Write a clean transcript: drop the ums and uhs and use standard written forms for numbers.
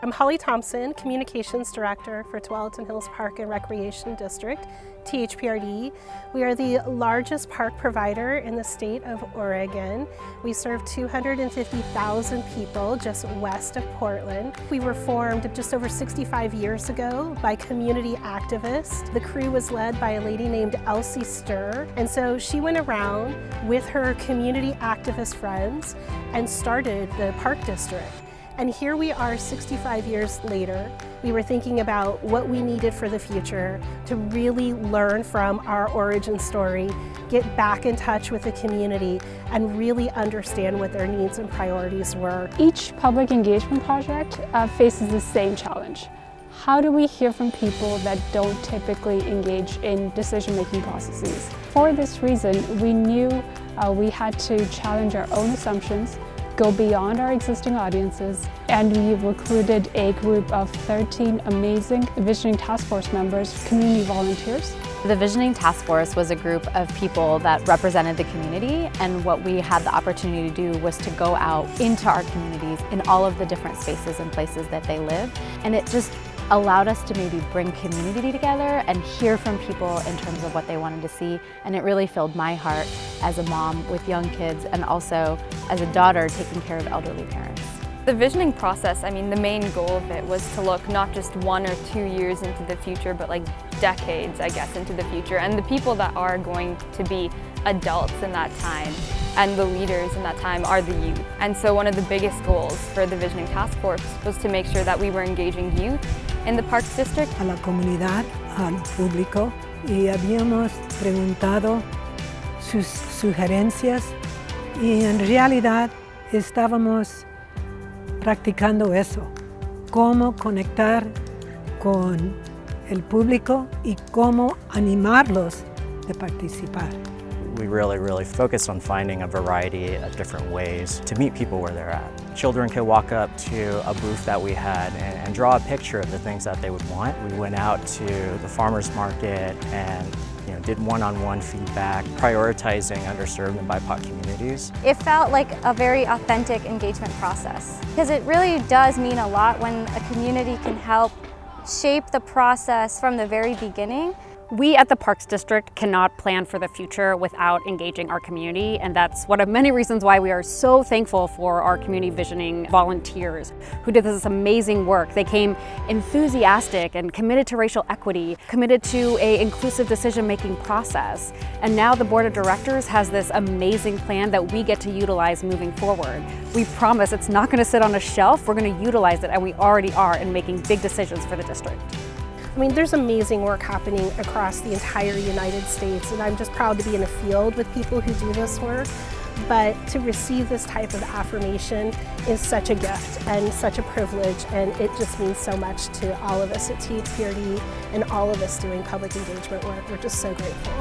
I'm Holly Thompson, Communications Director for Tualatin Hills Park and Recreation District, THPRD. We are the largest park provider in the state of Oregon. We serve 250,000 people just west of Portland. We were formed just over 65 years ago by community activists. The crew was led by a lady named Elsie Sturr, and so she went around with her community activist friends and started the park district. And here we are 65 years later. We were thinking about what we needed for the future to really learn from our origin story, get back in touch with the community, and really understand what their needs and priorities were. Each public engagement project faces the same challenge. How do we hear from people that don't typically engage in decision-making processes? For this reason, we knew we had to challenge our own assumptions, go beyond our existing audiences, and we recruited a group of 13 amazing Visioning Task Force members, community volunteers. The Visioning Task Force was a group of people that represented the community, and what we had the opportunity to do was to go out into our communities in all of the different spaces and places that they live, and it just allowed us to maybe bring community together and hear from people in terms of what they wanted to see, and it really filled my heart as a mom with young kids and also as a daughter taking care of elderly parents. The visioning process, the main goal of it was to look not just 1 or 2 years into the future, but like decades, I guess, into the future, and the people that are going to be adults in that time and the leaders in that time are the youth. And so one of the biggest goals for the Visioning Task Force was to make sure that we were engaging youth in the Parks District. A la comunidad, al público, y habíamos preguntado sus sugerencias y en realidad estábamos practicando eso, cómo conectar con el público y cómo animarlos de participar. We really focused on finding a variety of different ways to meet people where they're at. Children could walk up to a booth that we had and draw a picture of the things that they would want. We went out to the farmers market and did one-on-one feedback, prioritizing underserved and BIPOC communities. It felt like a very authentic engagement process, because it really does mean a lot when a community can help shape the process from the very beginning. We at the Parks District cannot plan for the future without engaging our community, and that's one of many reasons why we are so thankful for our community visioning volunteers who did this amazing work. They came enthusiastic and committed to racial equity, committed to an inclusive decision-making process, and now the Board of Directors has this amazing plan that we get to utilize moving forward. We promise it's not going to sit on a shelf, we're going to utilize it, and we already are in making big decisions for the district. There's amazing work happening across the entire United States, and I'm just proud to be in a field with people who do this work. But to receive this type of affirmation is such a gift and such a privilege, and it just means so much to all of us at THPRD and all of us doing public engagement work. We're just so grateful.